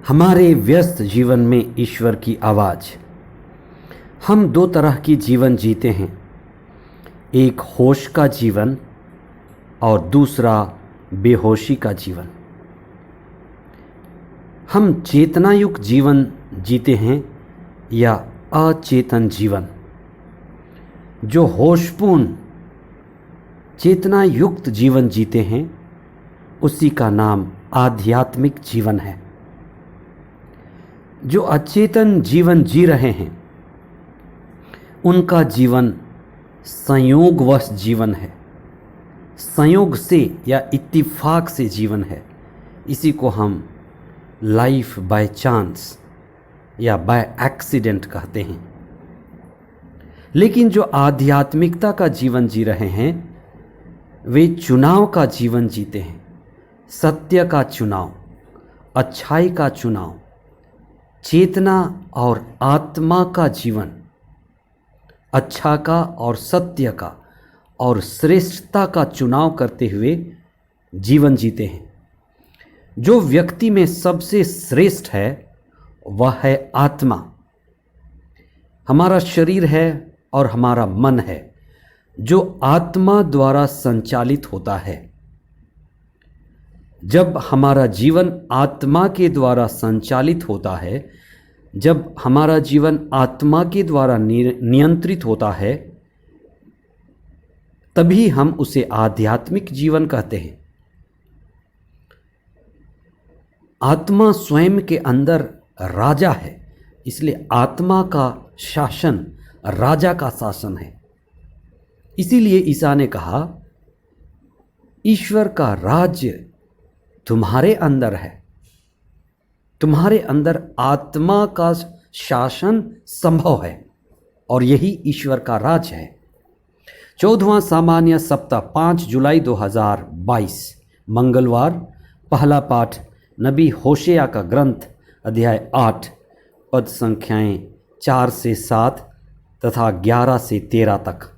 हमारे व्यस्त जीवन में ईश्वर की आवाज़। हम दो तरह की जीवन जीते हैं, एक होश का जीवन और दूसरा बेहोशी का जीवन। हम चेतनायुक्त जीवन जीते हैं या अचेतन जीवन। जो होशपूर्ण चेतनायुक्त जीवन जीते हैं उसी का नाम आध्यात्मिक जीवन है। जो अचेतन जीवन जी रहे हैं उनका जीवन संयोगवश जीवन है, संयोग से या इत्तिफाक से जीवन है। इसी को हम लाइफ बाय चांस या बाय एक्सीडेंट कहते हैं। लेकिन जो आध्यात्मिकता का जीवन जी रहे हैं वे चुनाव का जीवन जीते हैं, सत्य का चुनाव, अच्छाई का चुनाव, चेतना और आत्मा का जीवन, अच्छा का और सत्य का और श्रेष्ठता का चुनाव करते हुए जीवन जीते हैं। जो व्यक्ति में सबसे श्रेष्ठ है वह है आत्मा। हमारा शरीर है और हमारा मन है जो आत्मा द्वारा संचालित होता है। जब हमारा जीवन आत्मा के द्वारा संचालित होता है, जब हमारा जीवन आत्मा के द्वारा नियंत्रित होता है, तभी हम उसे आध्यात्मिक जीवन कहते हैं। आत्मा स्वयं के अंदर राजा है, इसलिए आत्मा का शासन राजा का शासन है। इसीलिए ईसा ने कहा, ईश्वर का राज्य तुम्हारे अंदर है, तुम्हारे अंदर आत्मा का शासन संभव है और यही ईश्वर का राज है। 14वां सामान्य सप्ताह 5 जुलाई 2022 मंगलवार। पहला पाठ नबी होशेया का ग्रंथ अध्याय 8 पद संख्याएं 4 से 7 तथा 11 से 13 तक।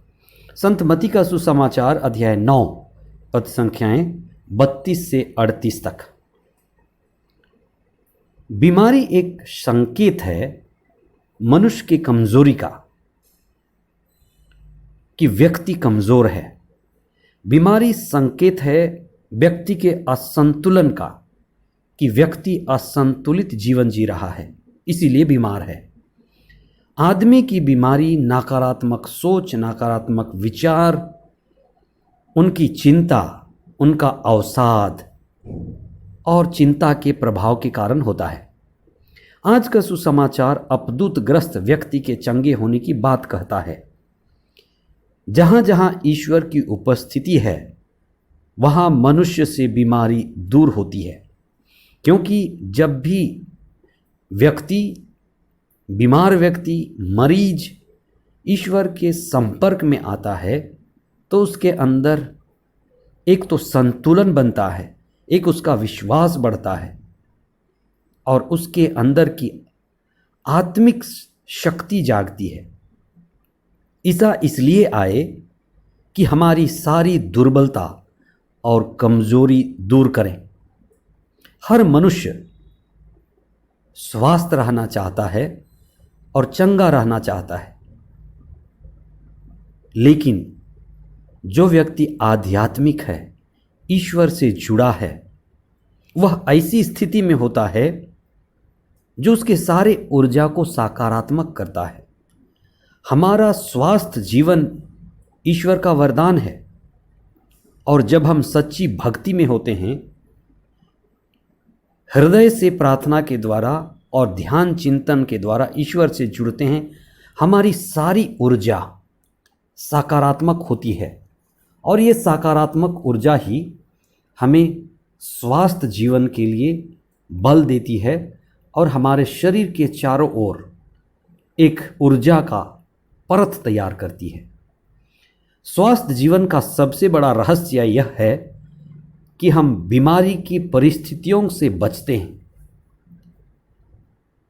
संत मत्ती का सुसमाचार अध्याय 9 पद संख्याएं 32 से 38 तक। बीमारी एक संकेत है मनुष्य की कमजोरी का, कि व्यक्ति कमजोर है। बीमारी संकेत है व्यक्ति के असंतुलन का, कि व्यक्ति असंतुलित जीवन जी रहा है, इसीलिए बीमार है। आदमी की बीमारी नकारात्मक सोच, नकारात्मक विचार, उनकी चिंता, उनका अवसाद और चिंता के प्रभाव के कारण होता है। आज का सुसमाचार अपदूत ग्रस्त व्यक्ति के चंगे होने की बात कहता है। जहां जहां ईश्वर की उपस्थिति है वहां मनुष्य से बीमारी दूर होती है, क्योंकि जब भी बीमार व्यक्ति, मरीज ईश्वर के संपर्क में आता है तो उसके अंदर एक तो संतुलन बनता है, एक उसका विश्वास बढ़ता है और उसके अंदर की आत्मिक शक्ति जागती है। ईसा इसलिए आए कि हमारी सारी दुर्बलता और कमजोरी दूर करें। हर मनुष्य स्वस्थ रहना चाहता है और चंगा रहना चाहता है, लेकिन जो व्यक्ति आध्यात्मिक है, ईश्वर से जुड़ा है, वह ऐसी स्थिति में होता है जो उसके सारे ऊर्जा को सकारात्मक करता है। हमारा स्वास्थ्य जीवन ईश्वर का वरदान है और जब हम सच्ची भक्ति में होते हैं, हृदय से प्रार्थना के द्वारा और ध्यान चिंतन के द्वारा ईश्वर से जुड़ते हैं, हमारी सारी ऊर्जा सकारात्मक होती है और ये सकारात्मक ऊर्जा ही हमें स्वास्थ्य जीवन के लिए बल देती है और हमारे शरीर के चारों ओर एक ऊर्जा का परत तैयार करती है। स्वास्थ्य जीवन का सबसे बड़ा रहस्य यह है कि हम बीमारी की परिस्थितियों से बचते हैं।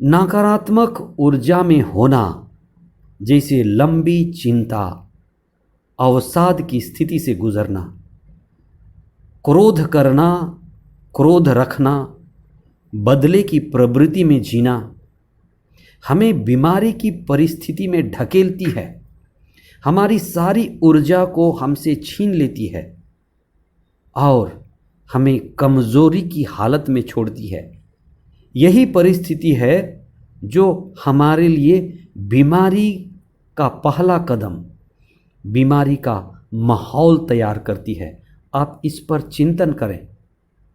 नकारात्मक ऊर्जा में होना, जैसे लंबी चिंता, अवसाद की स्थिति से गुजरना, क्रोध करना, क्रोध रखना, बदले की प्रवृत्ति में जीना हमें बीमारी की परिस्थिति में ढकेलती है, हमारी सारी ऊर्जा को हमसे छीन लेती है और हमें कमज़ोरी की हालत में छोड़ती है। यही परिस्थिति है जो हमारे लिए बीमारी का पहला कदम, बीमारी का माहौल तैयार करती है। आप इस पर चिंतन करें।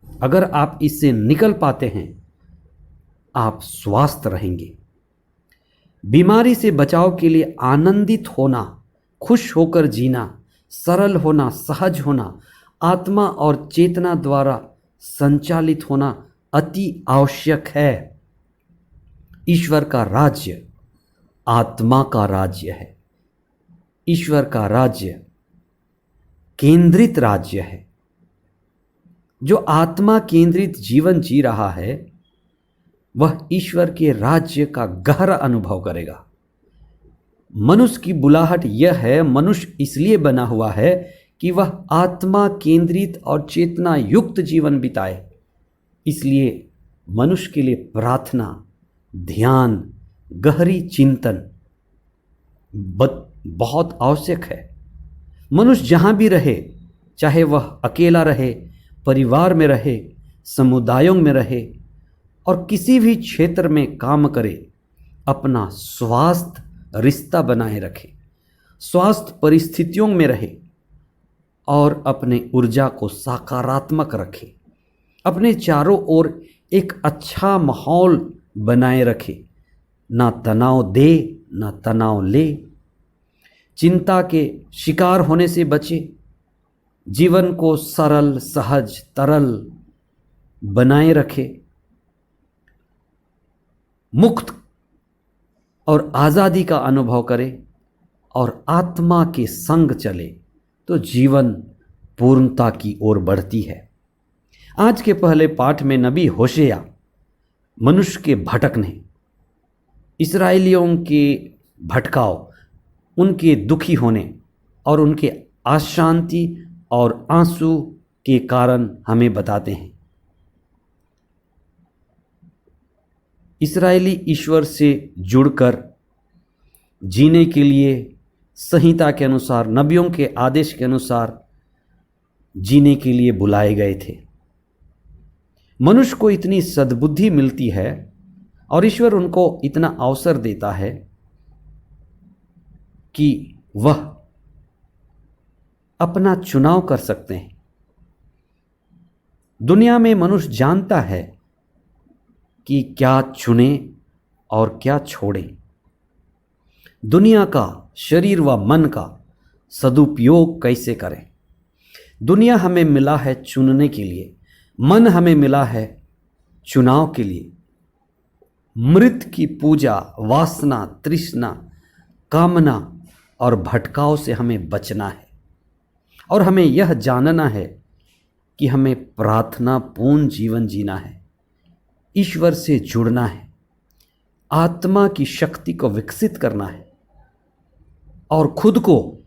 अगर आप इससे निकल पाते हैं, आप स्वस्थ रहेंगे। बीमारी से बचाव के लिए आनंदित होना, खुश होकर जीना, सरल होना, सहज होना, आत्मा और चेतना द्वारा संचालित होना अति आवश्यक है। ईश्वर का राज्य आत्मा का राज्य है। ईश्वर का राज्य केंद्रित राज्य है। जो आत्मा केंद्रित जीवन जी रहा है वह ईश्वर के राज्य का गहरा अनुभव करेगा। मनुष्य की बुलाहट यह है, मनुष्य इसलिए बना हुआ है कि वह आत्मा केंद्रित और चेतना युक्त जीवन बिताए। इसलिए मनुष्य के लिए प्रार्थना, ध्यान, गहरी चिंतन बहुत आवश्यक है। मनुष्य जहाँ भी रहे, चाहे वह अकेला रहे, परिवार में रहे, समुदायों में रहे और किसी भी क्षेत्र में काम करे, अपना स्वास्थ्य रिश्ता बनाए रखे, स्वास्थ्य परिस्थितियों में रहे और अपने ऊर्जा को सकारात्मक रखे, अपने चारों ओर एक अच्छा माहौल बनाए रखे, ना तनाव दे ना तनाव ले, चिंता के शिकार होने से बचे, जीवन को सरल, सहज, तरल बनाए रखे, मुक्त और आज़ादी का अनुभव करे और आत्मा के संग चले तो जीवन पूर्णता की ओर बढ़ती है। आज के पहले पाठ में नबी होशेया मनुष्य के भटकने, इस्राएलियों के भटकाव, उनके दुखी होने और उनके अशांति और आंसू के कारण हमें बताते हैं। इस्राएली ईश्वर से जुड़कर जीने के लिए संहिता के अनुसार, नबियों के आदेश के अनुसार जीने के लिए बुलाए गए थे। मनुष्य को इतनी सद्बुद्धि मिलती है और ईश्वर उनको इतना अवसर देता है कि वह अपना चुनाव कर सकते हैं। दुनिया में मनुष्य जानता है कि क्या चुने और क्या छोड़े। दुनिया का शरीर व मन का सदुपयोग कैसे करें। दुनिया हमें मिला है चुनने के लिए, मन हमें मिला है चुनाव के लिए। मृत की पूजा, वासना, तृष्णा, कामना और भटकाव से हमें बचना है और हमें यह जानना है कि हमें प्रार्थना पूर्ण जीवन जीना है, ईश्वर से जुड़ना है, आत्मा की शक्ति को विकसित करना है और खुद को,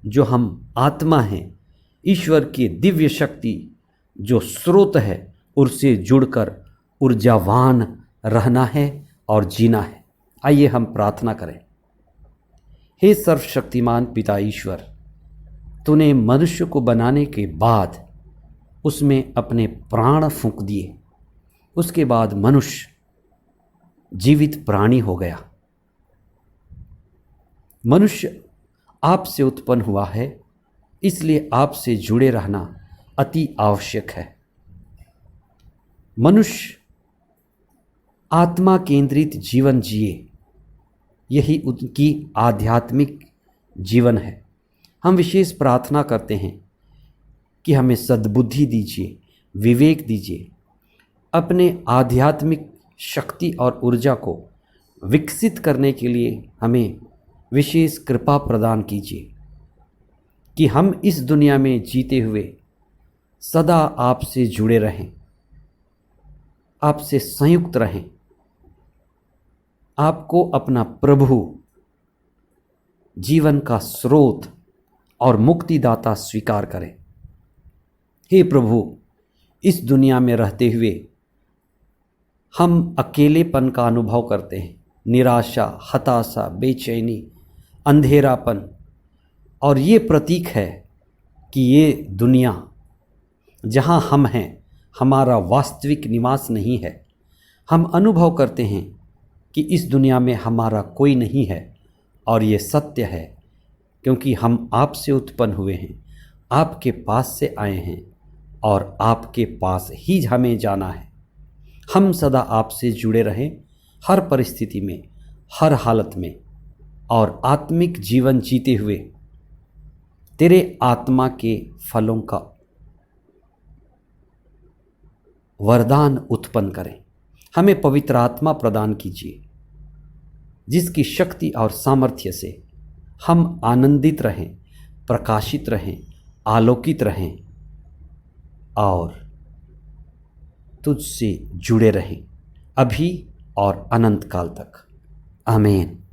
जो हम आत्मा हैं, ईश्वर की दिव्य शक्ति जो स्रोत है उससे जुड़कर ऊर्जावान रहना है और जीना है। आइए हम प्रार्थना करें। हे सर्वशक्तिमान पिता ईश्वर, तूने मनुष्य को बनाने के बाद उसमें अपने प्राण फूंक दिए, उसके बाद मनुष्य जीवित प्राणी हो गया। मनुष्य आपसे उत्पन्न हुआ है, इसलिए आपसे जुड़े रहना अति आवश्यक है। मनुष्य आत्मा केंद्रित जीवन जिए, यही उनकी आध्यात्मिक जीवन है। हम विशेष प्रार्थना करते हैं कि हमें सद्बुद्धि दीजिए, विवेक दीजिए, अपने आध्यात्मिक शक्ति और ऊर्जा को विकसित करने के लिए हमें विशेष कृपा प्रदान कीजिए कि हम इस दुनिया में जीते हुए सदा आपसे जुड़े रहें, आपसे संयुक्त रहें, आपको अपना प्रभु, जीवन का स्रोत और मुक्तिदाता स्वीकार करें। हे प्रभु, इस दुनिया में रहते हुए हम अकेलेपन का अनुभव करते हैं, निराशा, हताशा, बेचैनी, अंधेरापन, और ये प्रतीक है कि ये दुनिया जहाँ हम हैं हमारा वास्तविक निवास नहीं है। हम अनुभव करते हैं कि इस दुनिया में हमारा कोई नहीं है, और ये सत्य है क्योंकि हम आपसे उत्पन्न हुए हैं, आपके पास से आए हैं और आपके पास ही हमें जाना है। हम सदा आपसे जुड़े रहें, हर परिस्थिति में, हर हालत में, और आत्मिक जीवन जीते हुए तेरे आत्मा के फलों का वरदान उत्पन्न करें। हमें पवित्र आत्मा प्रदान कीजिए, जिसकी शक्ति और सामर्थ्य से हम आनंदित रहें, प्रकाशित रहें, आलोकित रहें और तुझसे जुड़े रहें, अभी और अनंत काल तक। आमीन।